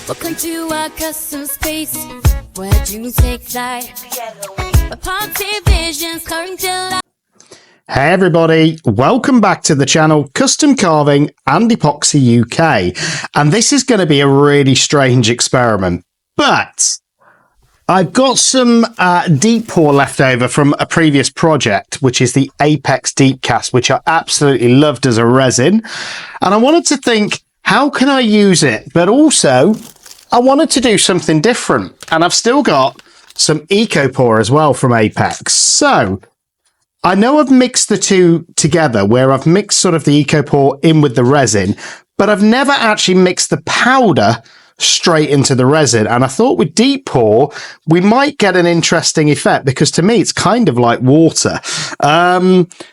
Welcome to our custom space where dreams take flight. A positive visions come to life. Hey everybody, welcome back to the channel Custom Carving and Epoxy UK. And this is going to be a really strange experiment, but I've got some deep pour left over from a previous project, which is the Apex Deep Cast, which I absolutely loved as a resin. And I wanted to think, how can I use it? But also, I wanted to do something different. And I've still got some Eco Pour as well from Apex. So I know I've mixed the two together, where I've mixed sort of the Eco Pour in with the resin, but I've never actually mixed the powder straight into the resin. And I thought with deep pour, we might get an interesting effect, because to me, it's kind of like water.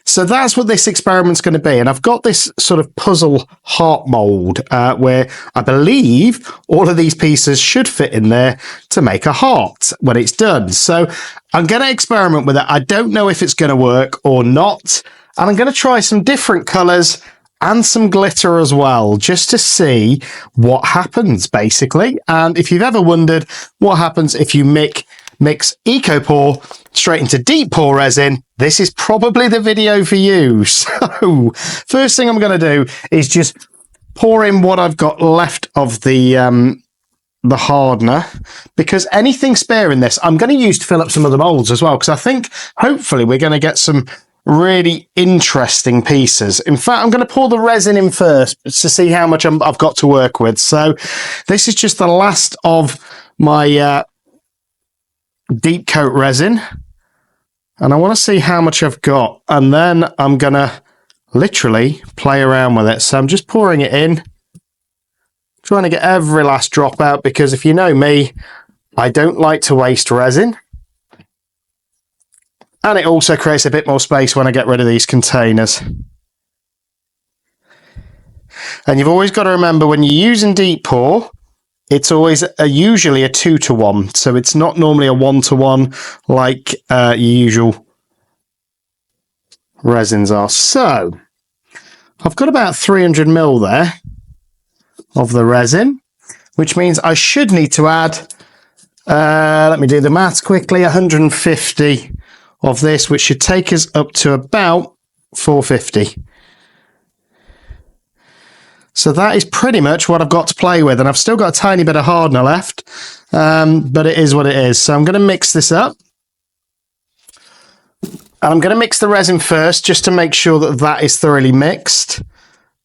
So that's what this experiment's going to be. And I've got this sort of puzzle heart mold where I believe all of these pieces should fit in there to make a heart when it's done. So I'm going to experiment with it. I don't know if it's going to work or not. And I'm going to try some different colors and some glitter as well, just to see what happens, basically. And if you've ever wondered what happens if you mix Eco Pour straight into deep pour resin, this is probably the video for you. So first thing I'm going to do is just pour in what I've got left of the hardener, because anything spare in this I'm going to use to fill up some of the molds as well, because I think hopefully we're going to get some really interesting pieces. In fact, I'm going to pour the resin in first to see how much I've got to work with. So this is just the last of my deep coat resin, and I want to see how much I've got, and then I'm going to literally play around with it. So I'm just pouring it in, trying to get every last drop out, because if you know me, I don't like to waste resin. And it also creates a bit more space when I get rid of these containers. And you've always got to remember, when you're using deep pour, it's always usually a 2-to-1. So it's not normally a 1-to-1 like your usual resins are. So I've got about 300 ml there of the resin, which means I should need to add, let me do the maths quickly, 150 of this, which should take us up to about 450. So that is pretty much what I've got to play with, and I've still got a tiny bit of hardener left, but it is what it is. So I'm going to mix this up, and I'm going to mix the resin first just to make sure that that is thoroughly mixed.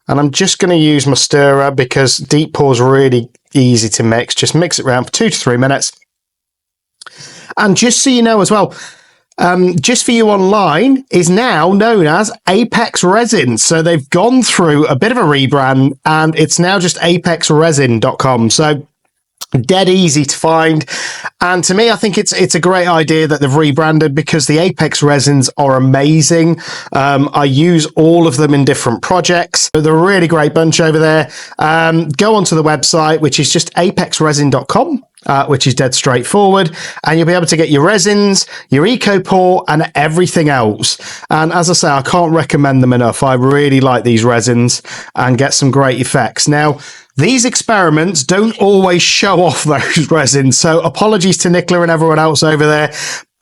And I'm just going to use my stirrer, because deep pour is really easy to mix. Just mix it around for 2 to 3 minutes. And just so you know as well, just for you online, is now known as Apex Resin. So they've gone through a bit of a rebrand, and it's now just apexresin.com. So dead easy to find. And to me, I think it's a great idea that they've rebranded, because the Apex resins are amazing. I use all of them in different projects. They're a really great bunch over there. Go onto the website, which is just apexresin.com. Which is dead straightforward, and you'll be able to get your resins, your Eco Pour, and everything else. And as I say, I can't recommend them enough. I really like these resins and get some great effects. Now, these experiments don't always show off those resins, so apologies to Nicola and everyone else over there.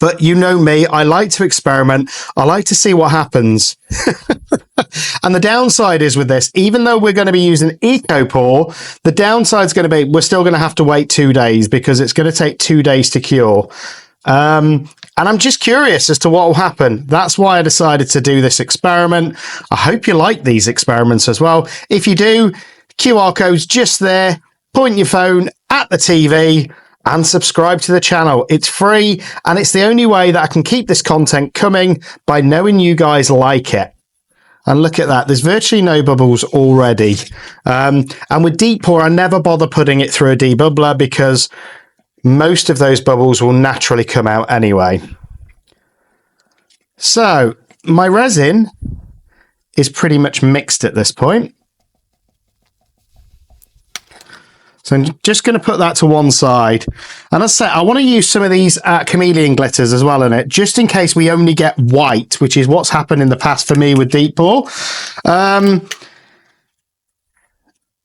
But you know me, I like to experiment. I like to see what happens. And the downside is with this, even though we're going to be using Eco Pour, the downside is going to be we're still going to have to wait 2 days, because it's going to take 2 days to cure. And I'm just curious as to what will happen. That's why I decided to do this experiment. I hope you like these experiments as well. If you do, QR code's just there. Point your phone at the TV and subscribe to the channel. It's free, and it's the only way that I can keep this content coming, by knowing you guys like it. And look at that, there's virtually no bubbles already. And with deep pour, I never bother putting it through a debubbler, because most of those bubbles will naturally come out anyway. So my resin is pretty much mixed at this point. So I'm just going to put that to one side. And as I said, I want to use some of these chameleon glitters as well in it, just in case we only get white, which is what's happened in the past for me with deep pour.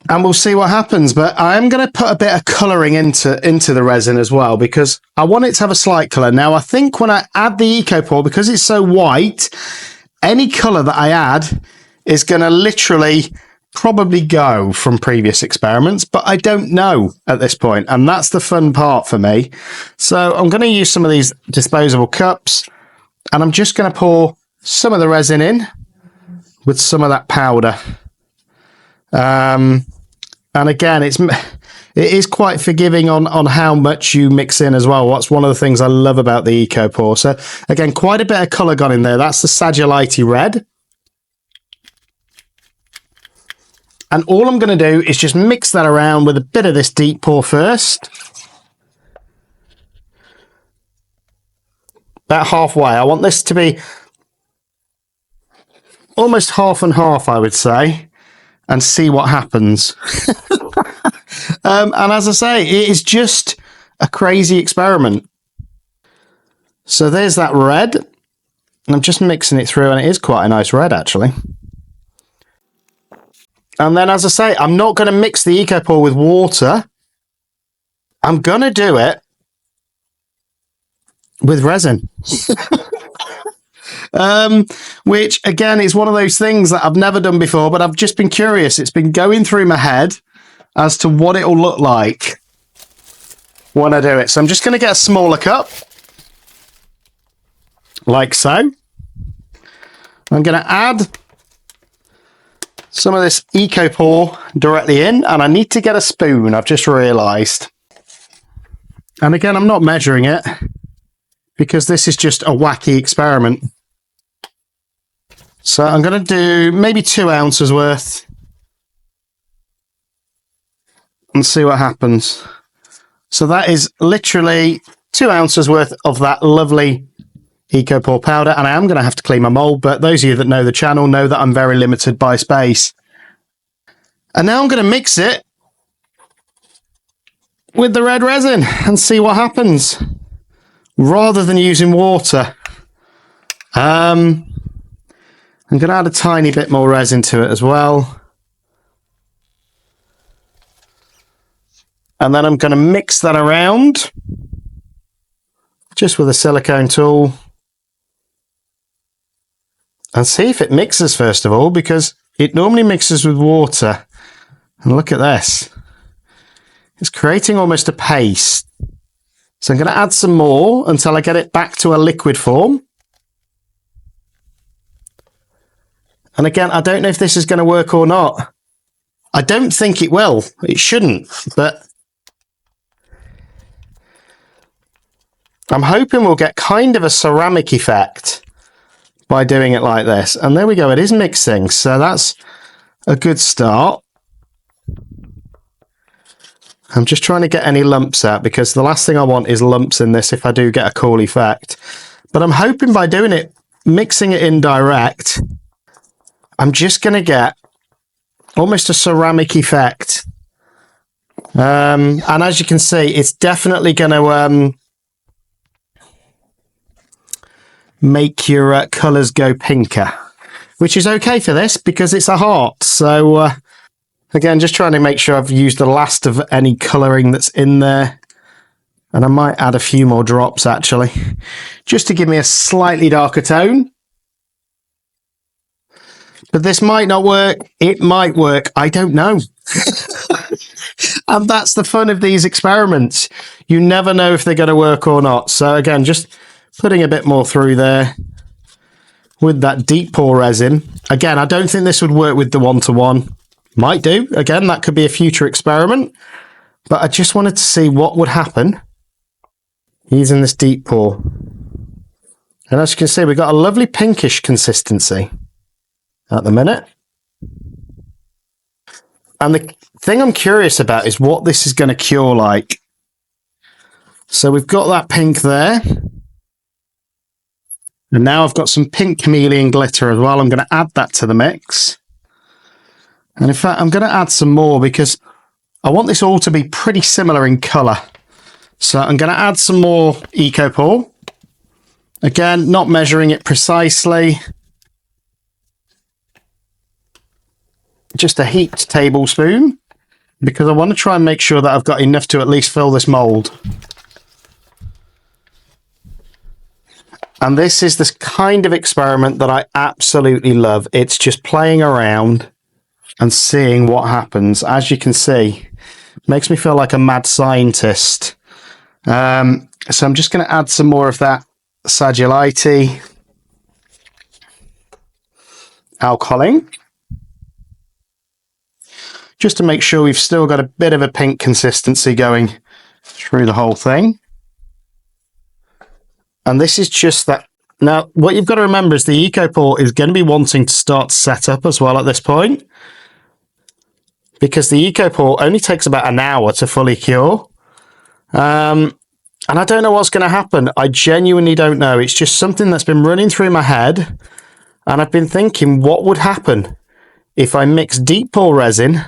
and we'll see what happens. But I am going to put a bit of colouring into the resin as well, because I want it to have a slight colour. Now, I think when I add the EcoPore, because it's so white, any colour that I add is going to literally probably go from previous experiments, but I don't know at this point, and that's the fun part for me. So I'm going to use some of these disposable cups, and I'm just going to pour some of the resin in with some of that powder. And again, it is quite forgiving on how much you mix in as well. That's one of the things I love about the EcoPore. So again, quite a bit of colour gone in there. That's the Sagilite red. And all I'm going to do is just mix that around with a bit of this deep pour first. About halfway. I want this to be almost half and half, I would say, and see what happens. And as I say, it is just a crazy experiment. So there's that red. And I'm just mixing it through, and it is quite a nice red, actually. And then, as I say, I'm not going to mix the EcoPore with water. I'm going to do it with resin. Which, again, is one of those things that I've never done before, but I've just been curious. It's been going through my head as to what it'll look like when I do it. So I'm just going to get a smaller cup, like so. I'm going to add some of this EcoPore directly in, and I need to get a spoon, I've just realised. And again, I'm not measuring it, because this is just a wacky experiment. So I'm going to do maybe 2 ounces worth and see what happens. So that is literally 2 ounces worth of that lovely EcoPore powder, and I am going to have to clean my mould, but those of you that know the channel know that I'm very limited by space. And now I'm going to mix it with the red resin and see what happens, rather than using water. I'm going to add a tiny bit more resin to it as well. And then I'm going to mix that around just with a silicone tool and see if it mixes first of all, because it normally mixes with water. And look at this. It's creating almost a paste. So I'm going to add some more until I get it back to a liquid form. And again, I don't know if this is going to work or not. I don't think it will. It shouldn't, but I'm hoping we'll get kind of a ceramic effect by doing it like this. And there we go, it is mixing, so that's a good start. I'm just trying to get any lumps out, because the last thing I want is lumps in this if I do get a cool effect. But I'm hoping by doing it, mixing it in direct, I'm just going to get almost a ceramic effect. And as you can see, it's definitely going to make your colours go pinker, which is okay for this because it's a heart. So again, just trying to make sure I've used the last of any colouring that's in there, and I might add a few more drops actually, just to give me a slightly darker tone. But this might not work, it might work, I don't know. And that's the fun of these experiments, you never know if they're going to work or not. So again, just putting a bit more through there with that deep pour resin. Again, I don't think this would work with the 1-to-1. Might do. Again, that could be a future experiment. But I just wanted to see what would happen using this deep pour. And as you can see, we've got a lovely pinkish consistency at the minute. And the thing I'm curious about is what this is going to cure like. So we've got that pink there. And now I've got some pink chameleon glitter as well. I'm going to add that to the mix. And in fact, I'm going to add some more because I want this all to be pretty similar in colour. So I'm going to add some more EcoPore. Again, not measuring it precisely. Just a heaped tablespoon. because I want to try and make sure that I've got enough to at least fill this mold. And this is this kind of experiment that I absolutely love. It's just playing around and seeing what happens. As you can see, it makes me feel like a mad scientist. So I'm just going to add some more of that Sagilite alcoholing, just to make sure we've still got a bit of a pink consistency going through the whole thing. And this is just that. Now, what you've got to remember is the EcoPore is going to be wanting to start to set up as well at this point, because the EcoPore only takes about an hour to fully cure. And I don't know what's going to happen. I genuinely don't know. It's just something that's been running through my head. And I've been thinking, what would happen if I mix deep pour resin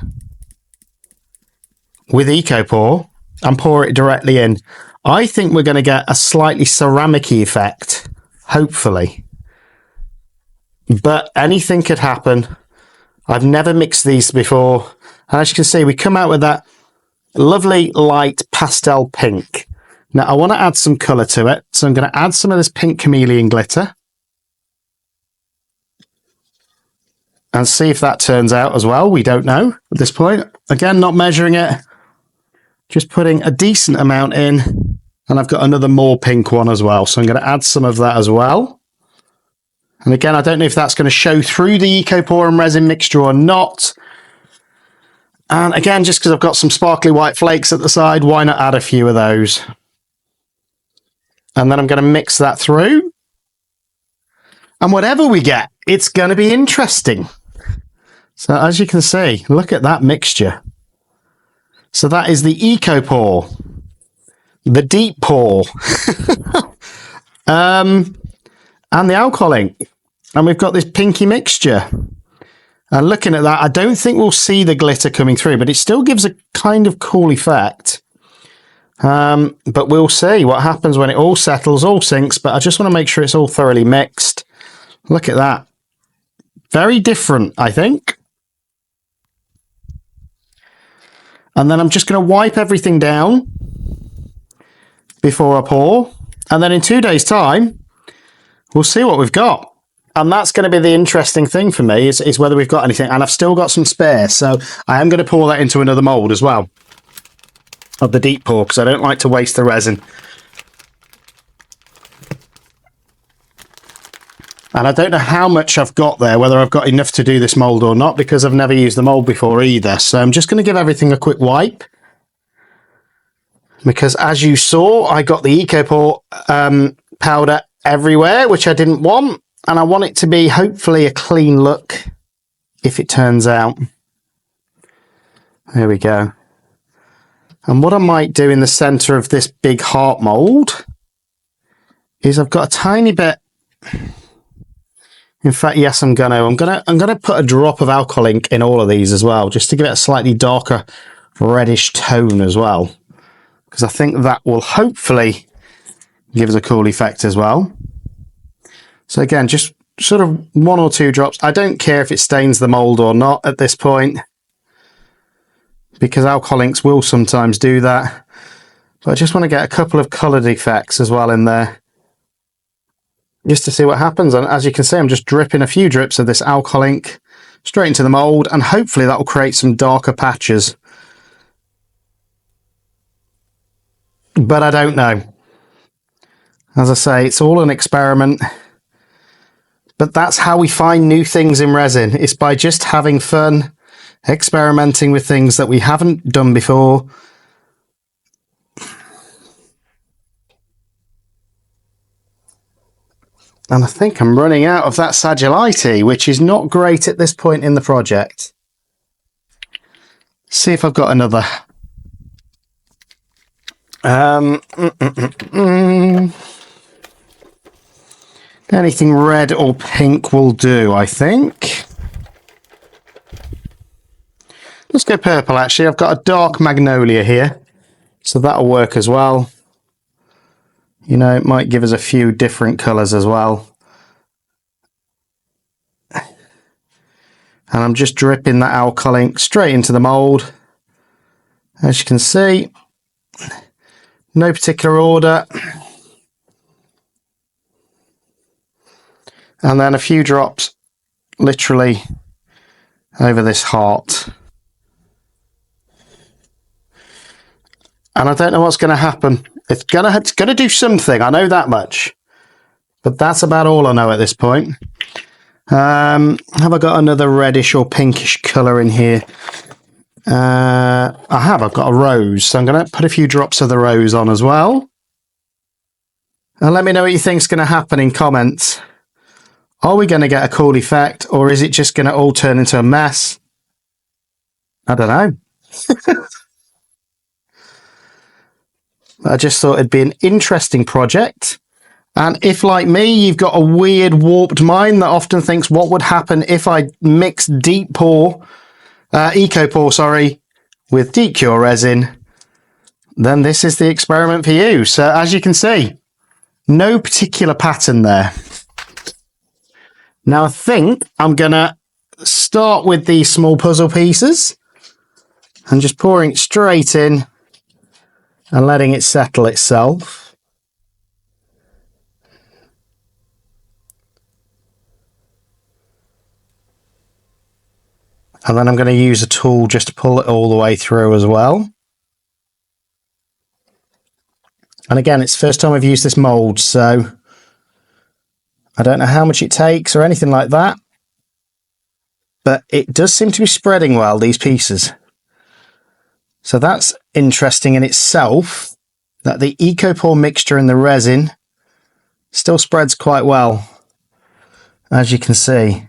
with EcoPore and pour it directly in? I think we're going to get a slightly ceramic-y effect, hopefully. But anything could happen. I've never mixed these before. And as you can see, we come out with that lovely light pastel pink. Now, I want to add some colour to it, so I'm going to add some of this pink chameleon glitter and see if that turns out as well. We don't know at this point. Again, not measuring it, just putting a decent amount in, and I've got another more pink one as well, so I'm going to add some of that as well. And again, I don't know if that's going to show through the EcoPore and resin mixture or not. And again, just because I've got some sparkly white flakes at the side, why not add a few of those? And then I'm going to mix that through. And whatever we get, it's going to be interesting. So as you can see, look at that mixture. So that is the EcoPore, the deep pour, and the alcohol ink. And we've got this pinky mixture. And looking at that, I don't think we'll see the glitter coming through, but it still gives a kind of cool effect. But we'll see what happens when it all settles, all sinks, but I just want to make sure it's all thoroughly mixed. Look at that. Very different, I think. And then I'm just going to wipe everything down before I pour. And then in 2 days' time, we'll see what we've got. And that's going to be the interesting thing for me, is whether we've got anything. And I've still got some spare, so I am going to pour that into another mould as well, of the deep pour, because I don't like to waste the resin. And I don't know how much I've got there, whether I've got enough to do this mould or not, because I've never used the mould before either. So I'm just going to give everything a quick wipe, because as you saw, I got the EcoPore powder everywhere, which I didn't want. And I want it to be hopefully a clean look if it turns out. There we go. And what I might do in the center of this big heart mold is I've got a tiny bit. In fact, yes, I'm gonna put a drop of alcohol ink in all of these as well, just to give it a slightly darker reddish tone as well, because I think that will hopefully give us a cool effect as well. So again, just sort of 1 or 2 drops. I don't care if it stains the mold or not at this point, because alcohol inks will sometimes do that. But I just want to get a couple of coloured effects as well in there, just to see what happens. And as you can see, I'm just dripping a few drips of this alcohol ink straight into the mould, and hopefully that will create some darker patches. But I don't know. As I say, it's all an experiment. But that's how we find new things in resin. It's by just having fun, experimenting with things that we haven't done before. And I think I'm running out of that Sagilite, which is not great at this point in the project. See if I've got another. Anything red or pink will do, I think. Let's go purple, actually. I've got a dark magnolia here, so that'll work as well. You know, it might give us a few different colours as well. And I'm just dripping that alcohol ink straight into the mould. As you can see, no particular order. And then a few drops literally over this heart. And I don't know what's going to happen. It's going to do something, I know that much. But that's about all I know at this point. Have I got another reddish or pinkish colour in here? I have. I've got a rose. So I'm going to put a few drops of the rose on as well. And let me know what you think's going to happen in comments. Are we going to get a cool effect, or is it just going to all turn into a mess? I don't know. I just thought it'd be an interesting project. And if, like me, you've got a weird, warped mind that often thinks, what would happen if I mix deep pour, eco pour, sorry, with deep cure resin, then this is the experiment for you. So as you can see, no particular pattern there. Now I think I'm going to start with these small puzzle pieces and just pouring it straight in and letting it settle itself. And then I'm going to use a tool just to pull it all the way through as well. And again, it's the first time I've used this mould, so I don't know how much it takes or anything like that. But it does seem to be spreading well, these pieces. So that's interesting in itself, that the EcoPore mixture and the resin still spreads quite well, as you can see.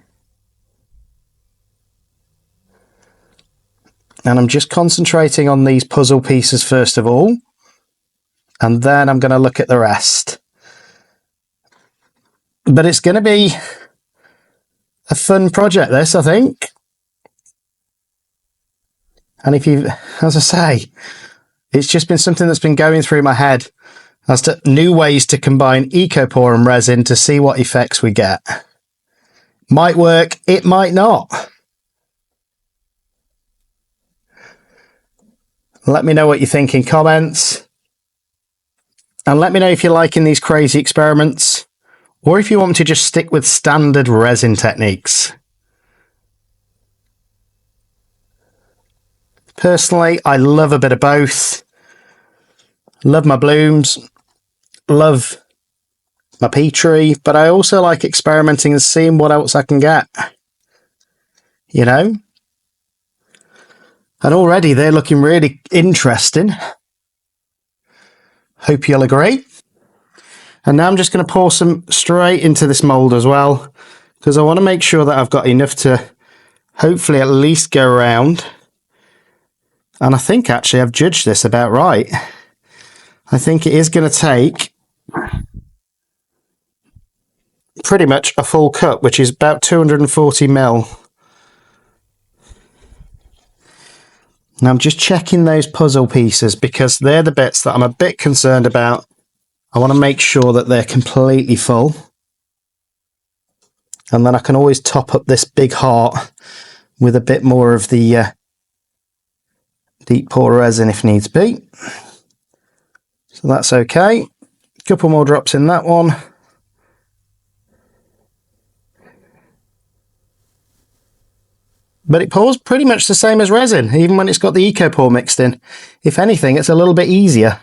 And I'm just concentrating on these puzzle pieces first of all, and then I'm going to look at the rest. But it's going to be a fun project, this, I think. And if you, as I say, it's just been something that's been going through my head as to new ways to combine EcoPore and resin to see what effects we get. Might work, it might not. Let me know what you think in comments. And let me know if you're liking these crazy experiments, or if you want me to just stick with standard resin techniques. Personally, I love a bit of both. Love my blooms, love my Petrie, but I also like experimenting and seeing what else I can get. You know? And already they're looking really interesting. Hope you'll agree. And now I'm just going to pour some straight into this mould as well, because I want to make sure that I've got enough to hopefully at least go around. And I think actually I've judged this about right. I think it is going to take pretty much a full cup, which is about 240 ml. Now I'm just checking those puzzle pieces because they're the bits that I'm a bit concerned about. I want to make sure that they're completely full. And then I can always top up this big heart with a bit more of the deep pour resin if needs be. So that's okay. A couple more drops in that one. But it pours pretty much the same as resin, even when it's got the EcoPore mixed in. If anything, it's a little bit easier.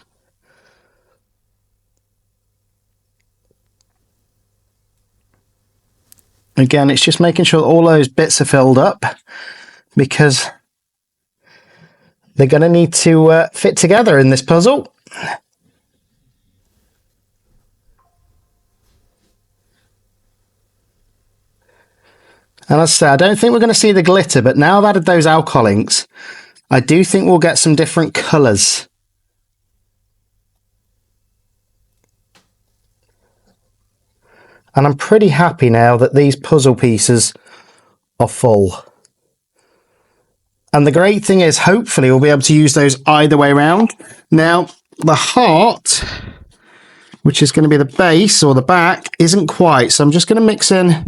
Again, it's just making sure all those bits are filled up, because they're going to need to fit together in this puzzle. And as I say, I don't think we're going to see the glitter, but now I've added those alcohol inks, I do think we'll get some different colours. And I'm pretty happy now that these puzzle pieces are full. And the great thing is, hopefully we'll be able to use those either way around. Now, the heart, which is going to be the base or the back, isn't quite. So I'm just going to mix in a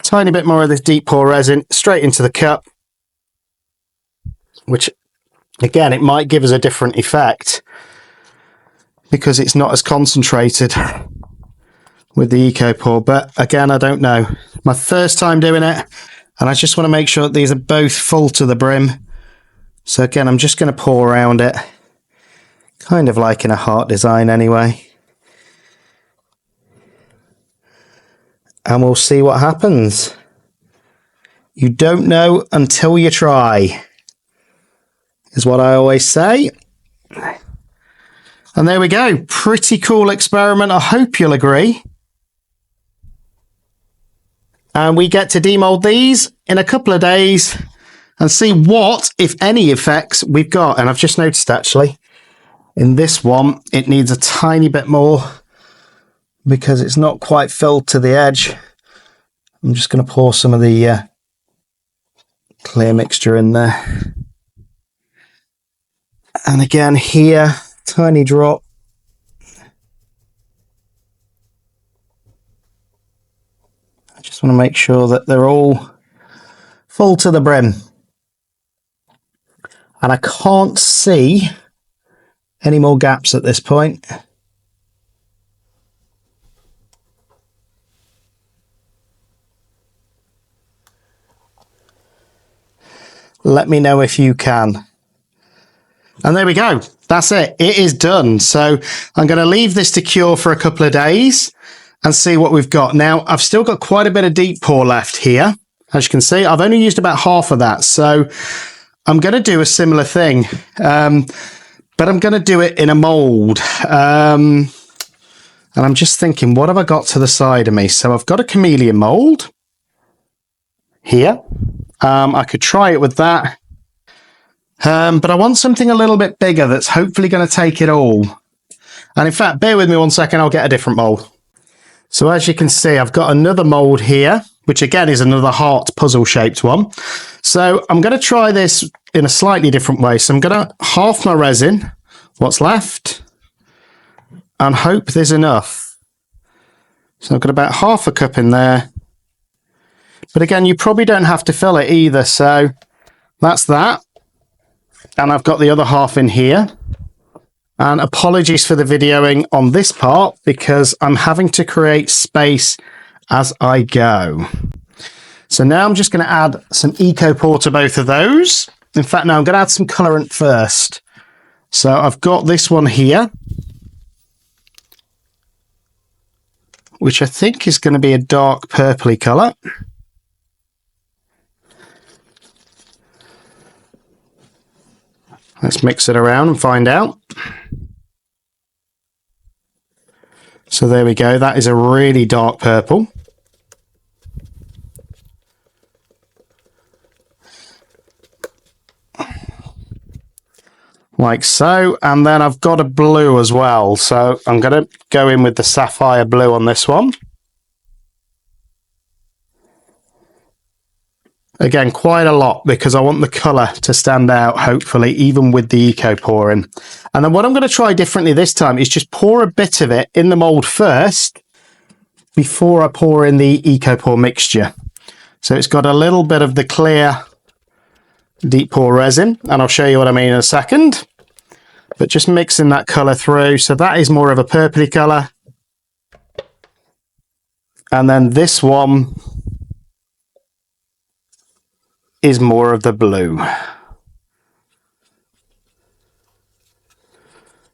tiny bit more of this deep pour resin straight into the cup, which Again, it might give us a different effect because it's not as concentrated with the EcoPore, but again, I don't know. My first time doing it, and I just want to make sure that these are both full to the brim. So again, I'm just going to pour around it, kind of like in a heart design anyway. And we'll see what happens. You don't know until you try, is what I always say. And there we go. Pretty cool experiment. I hope you'll agree. And we get to demold these in a couple of days and see what, if any, effects we've got. And I've just noticed, actually, in this one, it needs a tiny bit more because it's not quite filled to the edge. I'm just going to pour some of the clear mixture in there. And again, here, tiny drop. I just want to make sure that they're all full to the brim. And I can't see any more gaps at this point. Let me know if you can. And there we go. That's it. It is done. So I'm going to leave this to cure for a couple of days and see what we've got. Now, I've still got quite a bit of deep pour left here. As you can see, I've only used about half of that. So I'm going to do a similar thing, but I'm going to do it in a mold. And I'm just thinking, what have I got to the side of me? So I've got a chameleon mold here. I could try it with that. But I want something a little bit bigger that's hopefully going to take it all. And in fact, bear with me 1 second, I'll get a different mold. So as you can see, I've got another mold here, which again is another heart puzzle shaped one. So I'm going to try this in a slightly different way. So I'm going to half my resin, what's left, and hope there's enough. So I've got about half a cup in there. But again, you probably don't have to fill it either. So that's that. And I've got the other half in here. And apologies for the videoing on this part because I'm having to create space as I go. So now I'm just going to add some EcoPore to both of those. In fact, no, I'm going to add some colorant first. So I've got this one here, which I think is going to be a dark purpley color. Let's mix it around and find out. So there we go. That is a really dark purple. Like so. And then I've got a blue as well. So I'm going to go in with the sapphire blue on this one. Again, quite a lot because I want the colour to stand out, hopefully, even with the EcoPore in. And then what I'm going to try differently this time is just pour a bit of it in the mould first before I pour in the EcoPore mixture. So it's got a little bit of the clear deep pour resin, and I'll show you what I mean in a second. But just mixing that colour through. So that is more of a purpley colour. And then this one is more of the blue.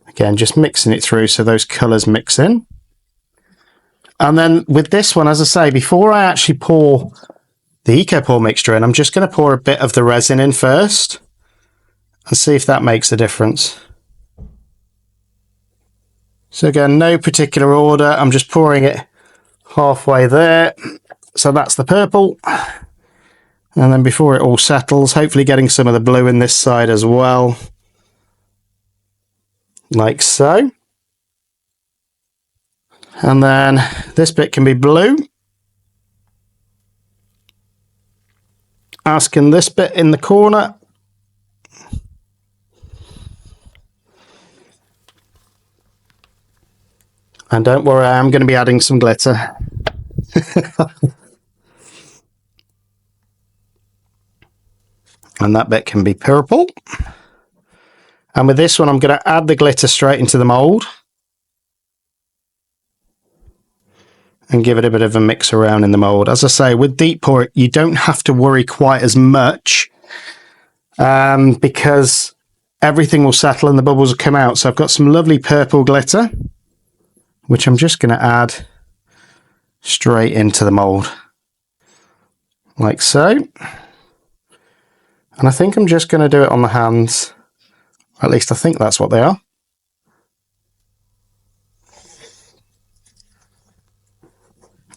Again, just mixing it through so those colours mix in. And then with this one, as I say, before I actually pour the EcoPore mixture in, I'm just going to pour a bit of the resin in first and see if that makes a difference. So again, no particular order. I'm just pouring it halfway there. So that's the purple. And then before it all settles, hopefully getting some of the blue in this side as well. Like so. And then this bit can be blue. Asking this bit in the corner. And don't worry, I am going to be adding some glitter. And that bit can be purple. And with this one, I'm going to add the glitter straight into the mould and give it a bit of a mix around in the mould. As I say, with deep pour, you don't have to worry quite as much because everything will settle and the bubbles will come out. So I've got some lovely purple glitter, which I'm just going to add straight into the mould, like so. And I think I'm just going to do it on the hands. At least I think that's what they are.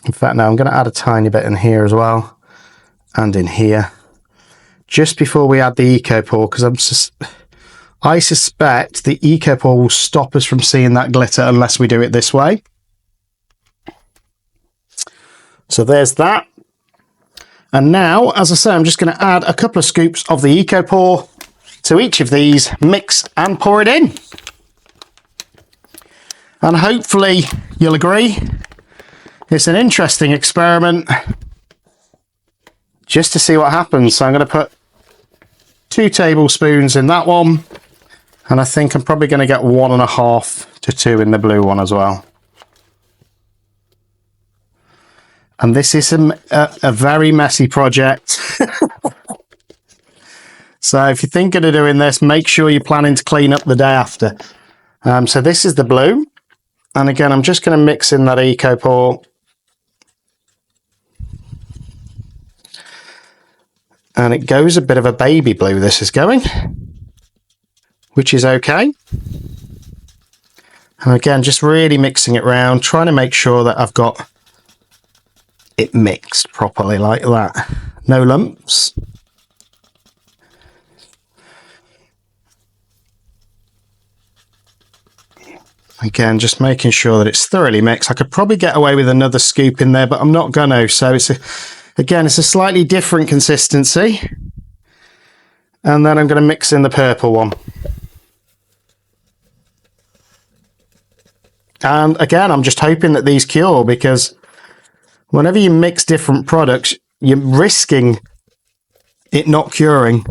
In fact, now I'm going to add a tiny bit in here as well, and in here, just before we add the Eco Pour, because I suspect the Eco Pour will stop us from seeing that glitter unless we do it this way. So there's that. And now, as I say, I'm just going to add a couple of scoops of the Eco Pour to each of these, mix and pour it in. And hopefully you'll agree, it's an interesting experiment just to see what happens. So I'm going to put 2 tablespoons in that one, and I think I'm probably going to get 1.5 to 2 in the blue one as well. And this is a very messy project. So if you're thinking of doing this, make sure you're planning to clean up the day after. So this is the blue. And again, I'm just going to mix in that Eco Pour. And it goes a bit of a baby blue, this is going, which is okay. And again, just really mixing it round, trying to make sure that I've got it mixed properly like that. No lumps. Again, just making sure that it's thoroughly mixed. I could probably get away with another scoop in there, but I'm not going to. So again, it's a slightly different consistency. And then I'm going to mix in the purple one. And again, I'm just hoping that these cure, because whenever you mix different products, you're risking it not curing.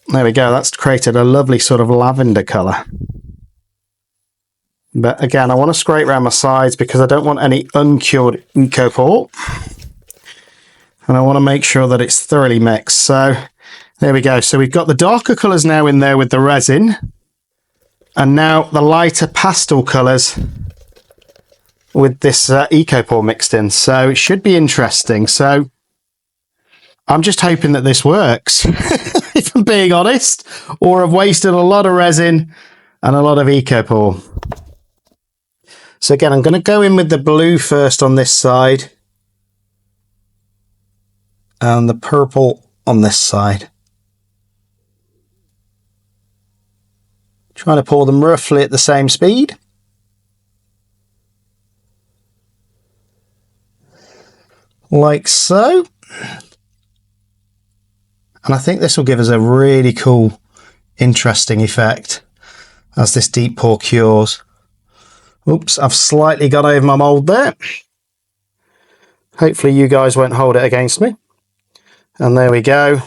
There we go. That's created a lovely sort of lavender colour. But again, I want to scrape around my sides because I don't want any uncured Eco Pour. And I want to make sure that it's thoroughly mixed. So there we go. So we've got the darker colours now in there with the resin. And now the lighter pastel colours with this Eco Pour mixed in. So it should be interesting. So I'm just hoping that this works, if I'm being honest. Or I've wasted a lot of resin and a lot of Eco Pour. So again, I'm going to go in with the blue first on this side and the purple on this side. Trying to pour them roughly at the same speed. Like so. And I think this will give us a really cool, interesting effect as this deep pour cures. Oops, I've slightly got over my mould there. Hopefully you guys won't hold it against me. And there we go.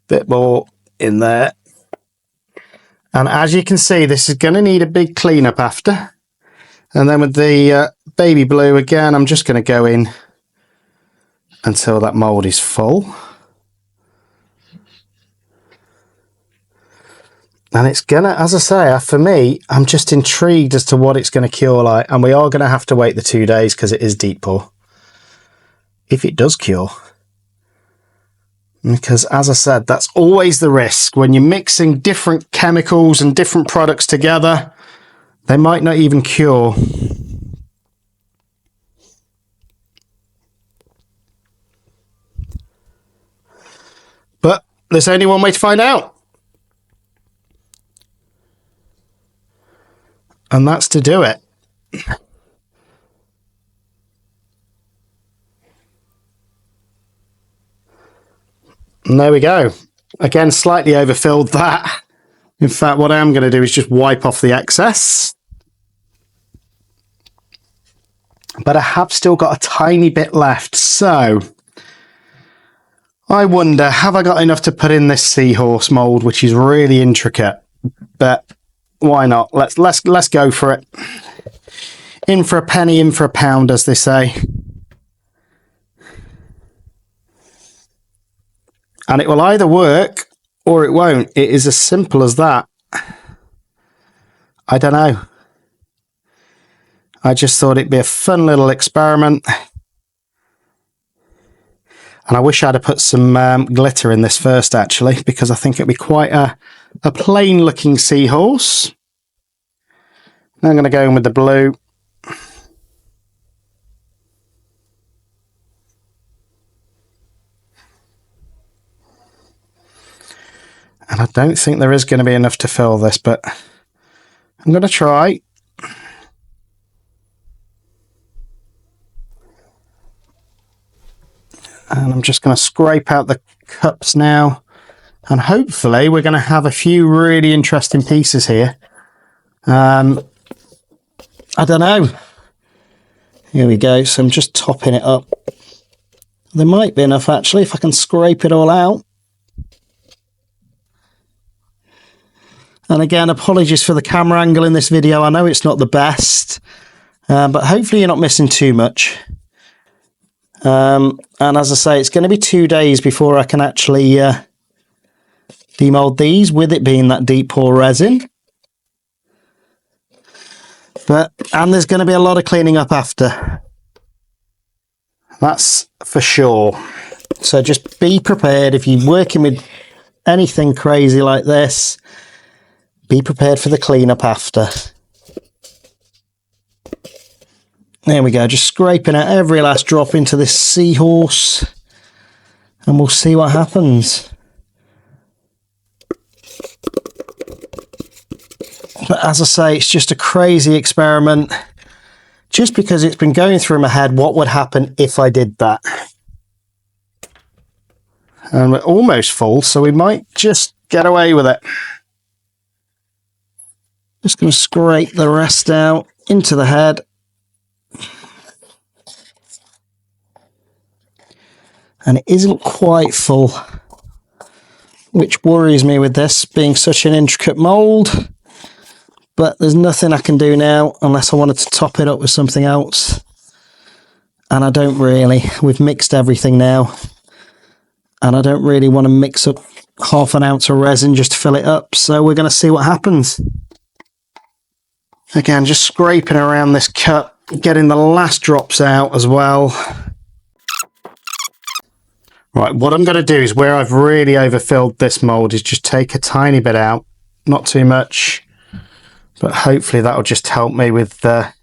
Bit more in there. And as you can see, this is going to need a big cleanup after. And then with the baby blue, again, I'm just going to go in until that mould is full. And it's going to, as I say, for me, I'm just intrigued as to what it's going to cure like. And we are going to have to wait the 2 days because it is deep pour. If it does cure. Because as I said, that's always the risk. When you're mixing different chemicals and different products together, they might not even cure. But there's only one way to find out. And that's to do it. And there we go. Again, slightly overfilled that. In fact, what I am going to do is just wipe off the excess. But I have still got a tiny bit left. So I wonder, have I got enough to put in this seahorse mould, which is really intricate? But why not? Let's go for it. In for a penny, in for a pound, as they say. And it will either work or it won't. It is as simple as that. I don't know. I just thought it'd be a fun little experiment. And I wish I'd have put some glitter in this first, actually, because I think it'd be quite a plain looking seahorse. Now I'm going to go in with the blue. And I don't think there is going to be enough to fill this, but I'm going to try. And I'm just going to scrape out the cups now. And hopefully we're going to have a few really interesting pieces here. I don't know. Here we go. So I'm just topping it up. There might be enough, actually, if I can scrape it all out. And again, apologies for the camera angle in this video. I know it's not the best, but hopefully you're not missing too much. And as I say, it's going to be 2 days before I can actually demold these, with it being that deep pour resin. And there's going to be a lot of cleaning up after. That's for sure. So just be prepared if you're working with anything crazy like this. Be prepared for the cleanup after. There we go, just scraping out every last drop into this seahorse, and we'll see what happens. But as I say, it's just a crazy experiment, just because it's been going through my head what would happen if I did that. And we're almost full, so we might just get away with it. Just going to scrape the rest out into the head. And it isn't quite full, which worries me with this being such an intricate mould. But there's nothing I can do now unless I wanted to top it up with something else. And I don't really. We've mixed everything now. And I don't really want to mix up half an ounce of resin just to fill it up. So we're going to see what happens. Again, just scraping around this cup, getting the last drops out as well. Right, what I'm going to do is, where I've really overfilled this mould, is just take a tiny bit out. Not too much, but hopefully that'll just help me with the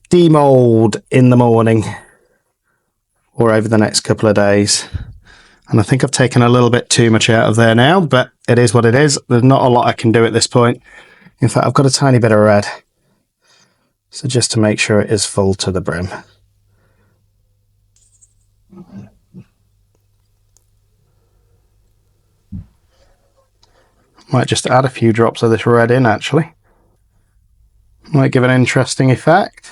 demold in the morning or over the next couple of days. And I think I've taken a little bit too much out of there now, but it is what it is. There's not a lot I can do at this point. In fact, I've got a tiny bit of red. So just to make sure it is full to the brim. Might just add a few drops of this red in, actually. Might give an interesting effect.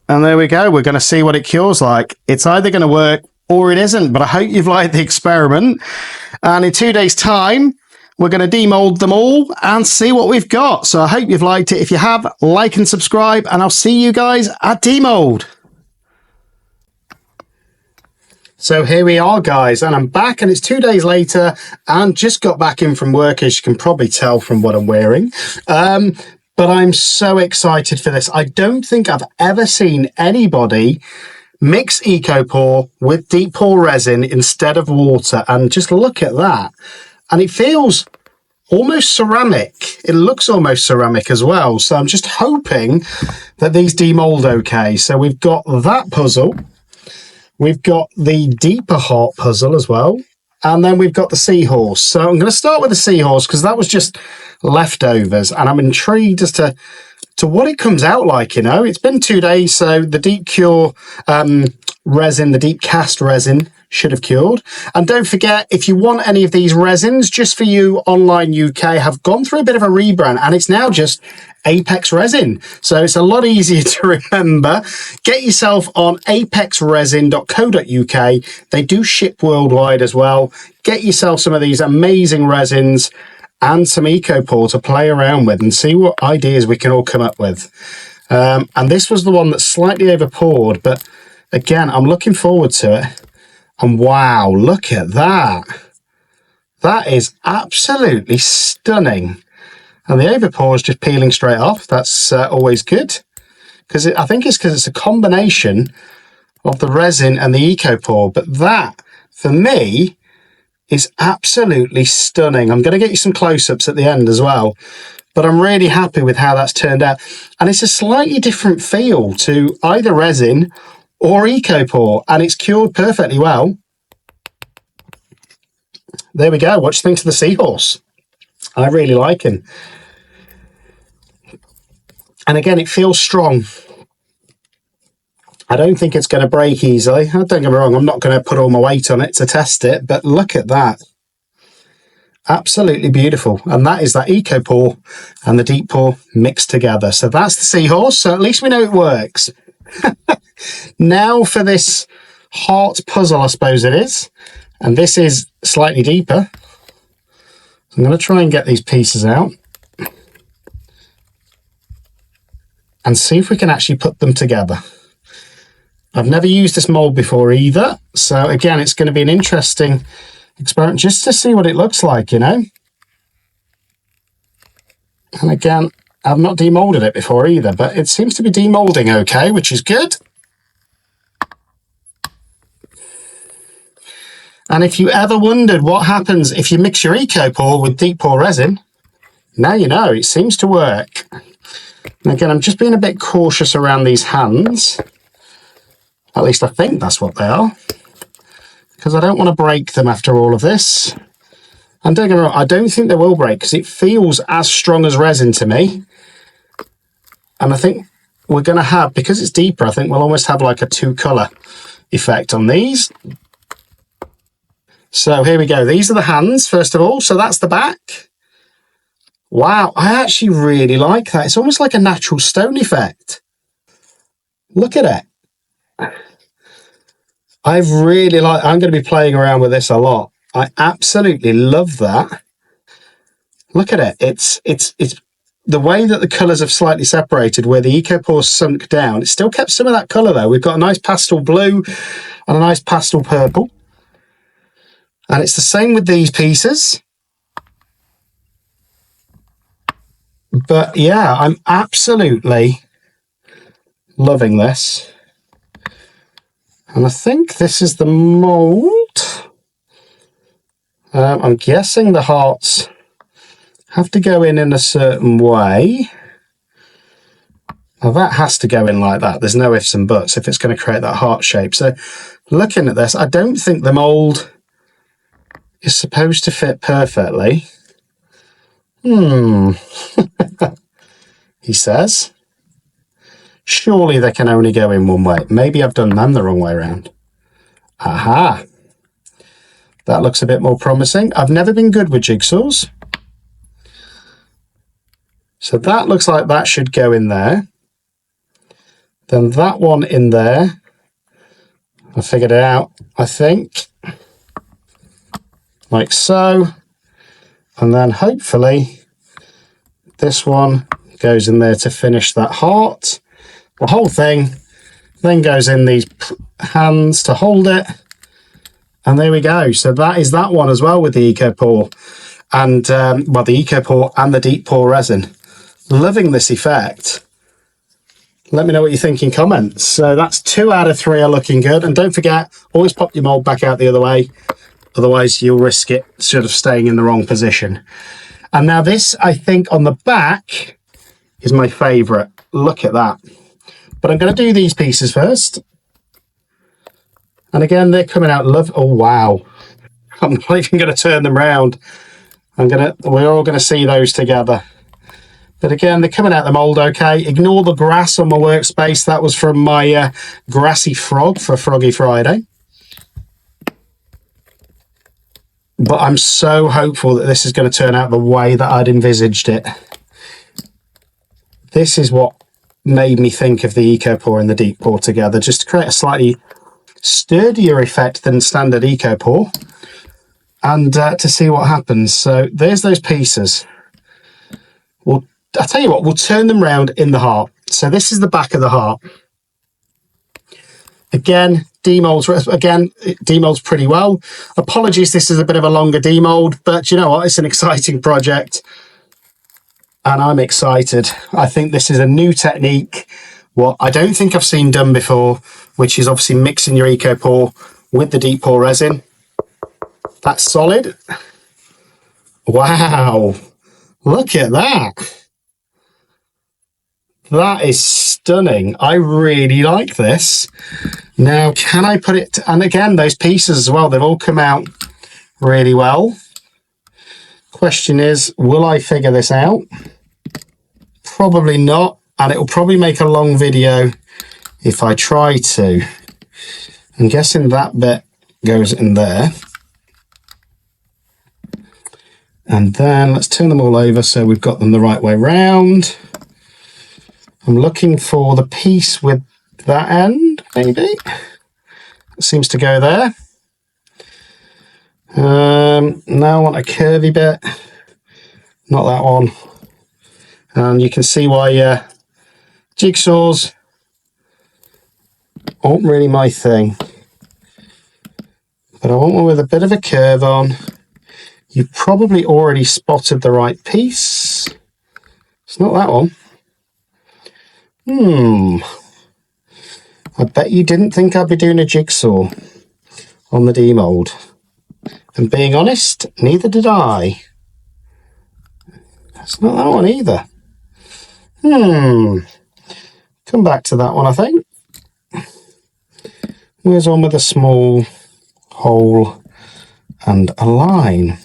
And there we go. We're going to see what it cures like. It's either going to work or it isn't, but I hope you've liked the experiment. And in 2 days' time, we're going to demold them all and see what we've got. So I hope you've liked it. If you have, like and subscribe, and I'll see you guys at demold. So here we are, guys, and I'm back, and it's 2 days later, and just got back in from work, as you can probably tell from what I'm wearing. But I'm so excited for this. I don't think I've ever seen anybody mix EcoPore with deep pour resin instead of water, and just look at that. And it feels almost ceramic. It looks almost ceramic as well. So I'm just hoping that these demold okay. So we've got that puzzle. We've got the deeper heart puzzle as well. And then we've got the seahorse. So I'm going to start with the seahorse because that was just leftovers. And I'm intrigued as to what it comes out like, you know. It's been 2 days, so the deep cure resin, the deep cast resin, should have cured. And don't forget, if you want any of these resins, just for you, Online UK have gone through a bit of a rebrand, and it's now just Apex Resin. So it's a lot easier to remember. Get yourself on apexresin.co.uk. They do ship worldwide as well. Get yourself some of these amazing resins and some EcoPore to play around with and see what ideas we can all come up with. And this was the one that's slightly over poured, but again, I'm looking forward to it. And wow, look at that. That is absolutely stunning. And the overpour is just peeling straight off. That's always good. Because I think it's because it's a combination of the resin and the EcoPore. But that, for me, is absolutely stunning. I'm going to get you some close-ups at the end as well. But I'm really happy with how that's turned out. And it's a slightly different feel to either resin or EcoPore, and it's cured perfectly well. There we go. What do you think to the seahorse? I really like him. And again, it feels strong. I don't think it's going to break easily. Don't get me wrong, I'm not going to put all my weight on it to test it, but look at that. Absolutely beautiful. And that is that EcoPore and the deep pour mixed together. So that's the seahorse. So at least we know it works. Now for this heart puzzle, I suppose it is. And this is slightly deeper. So I'm going to try and get these pieces out and see if we can actually put them together. I've never used this mold before either. So again, it's going to be an interesting experiment just to see what it looks like, you know. And again, I've not demolded it before either, but it seems to be demolding okay, which is good. And if you ever wondered what happens if you mix your EcoPore with deep pour resin, now you know, it seems to work. And again, I'm just being a bit cautious around these hands. At least I think that's what they are, because I don't want to break them after all of this. And don't get me wrong, I don't think they will break because it feels as strong as resin to me. And I think we're going to have, because it's deeper, I think we'll almost have like a two-colour effect on these. So here we go. These are the hands, first of all. So that's the back. Wow, I actually really like that. It's almost like a natural stone effect. Look at it. I'm going to be playing around with this a lot. I absolutely love that. Look at it. It's the way that the colours have slightly separated, where the EcoPore's sunk down. It's still kept some of that colour though. We've got a nice pastel blue and a nice pastel purple. And it's the same with these pieces. But yeah, I'm absolutely loving this. And I think this is the mould. I'm guessing the hearts have to go in a certain way. Now that has to go in like that. There's no ifs and buts if it's going to create that heart shape. So looking at this, I don't think the mould is supposed to fit perfectly. He says. Surely they can only go in one way. Maybe I've done them the wrong way around. Aha. That looks a bit more promising. I've never been good with jigsaws. So that looks like that should go in there. Then that one in there. I figured it out, I think. Like so. And then hopefully this one goes in there to finish that heart. The whole thing then goes in these hands to hold it. And there we go. So that is that one as well with the EcoPore. And, well, the EcoPore and the deep pour resin. Loving this effect. Let me know what you think in comments. So that's 2 out of 3 are looking good. And don't forget, always pop your mold back out the other way. Otherwise, you'll risk it sort of staying in the wrong position. And now this, I think, on the back is my favourite. Look at that. But I'm going to do these pieces first. And again, they're coming out oh, wow. I'm not even going to turn them round. We're all going to see those together. But again, they're coming out the mould okay. Ignore the grass on my workspace. That was from my grassy frog for Froggy Friday. But I'm so hopeful that this is going to turn out the way that I'd envisaged it. This is what made me think of the EcoPore and the Deep Pour together, just to create a slightly sturdier effect than standard EcoPore, and to see what happens. So there's those pieces. I'll tell you what, we'll turn them round in the heart. So this is the back of the heart. Again, it demolds pretty well. Apologies, this is a bit of a longer demold, but you know what? It's an exciting project, and I'm excited. I think this is a new technique, what I don't think I've seen done before, which is obviously mixing your EcoPore with the Deep Pour resin. That's solid. Wow, look at that. That is stunning. I really like this. Now, can I put it... And again, those pieces as well, they've all come out really well. Question is, will I figure this out? Probably not. And it will probably make a long video if I try to. I'm guessing that bit goes in there. And then let's turn them all over so we've got them the right way round. I'm looking for the piece with that end, maybe. It seems to go there. Now I want a curvy bit. Not that one. And you can see why jigsaws aren't really my thing. But I want one with a bit of a curve on. You've probably already spotted the right piece. It's not that one. I bet you didn't think I'd be doing a jigsaw on the demold. And being honest, neither did I. That's not that one either. Come back to that one, I think. Where's one with a small hole and a line?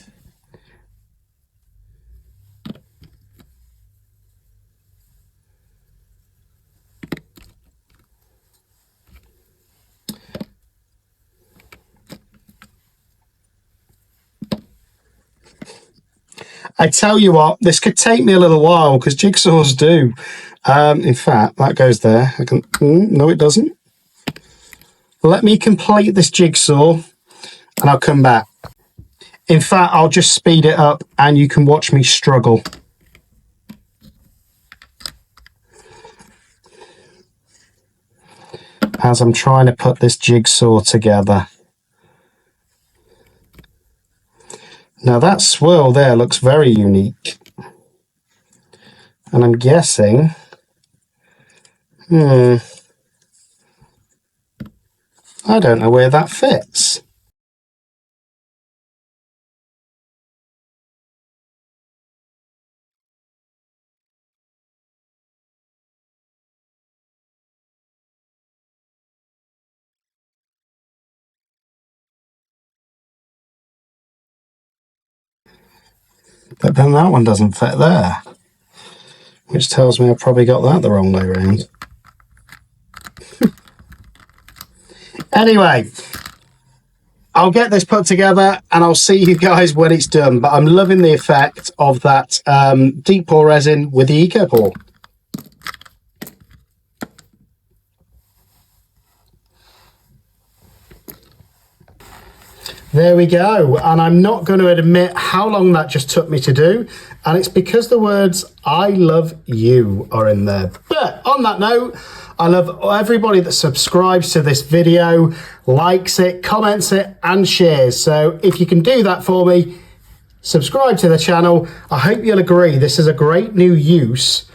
I tell you what, this could take me a little while because jigsaws do. In fact, that goes there. No, it doesn't. Let me complete this jigsaw and I'll come back. In fact, I'll just speed it up and you can watch me struggle. As I'm trying to put this jigsaw together. Now that swirl there looks very unique. And I'm guessing, I don't know where that fits. But then that one doesn't fit there, which tells me I probably got that the wrong way around. Anyway, I'll get this put together and I'll see you guys when it's done. But I'm loving the effect of that Deep Pour resin with the EcoPore. There we go, and I'm not going to admit how long that just took me to do, and it's because the words "I love you" are in there. But on that note, I love everybody that subscribes to this video, likes it, comments it, and shares. So if you can do that for me, subscribe to the channel. I hope you'll agree this is a great new use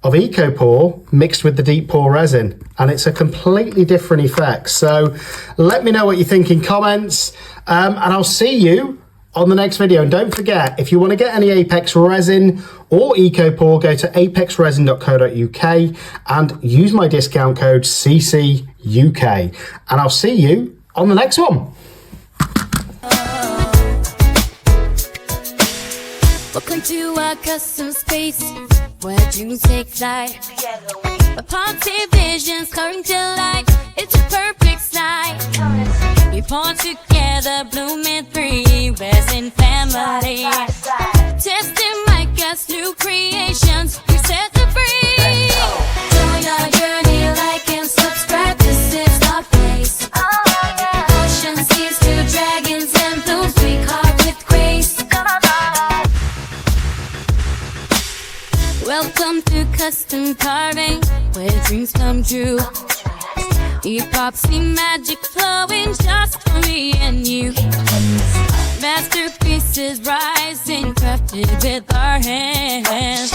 of EcoPore mixed with the Deep Pour resin, and it's a completely different effect. So let me know what you think in comments, and I'll see you on the next video. And don't forget, if you want to get any Apex resin or EcoPore, go to apexresin.co.uk and use my discount code CCUK, and I'll see you on the next one. We'll continue. to our custom space where dreams take flight. Epoxy visions coming to life. It's a perfect sight. We pull together, blooming three, Resin family. Testing my guts, new creations, we set the free. Join our journey, like and subscribe. This is our place. Ocean seas to dragons and blooms, we carve with grace. Welcome to custom carving, where dreams come true. Epoxy magic flowing just for me and you. Masterpieces rising, crafted with our hands.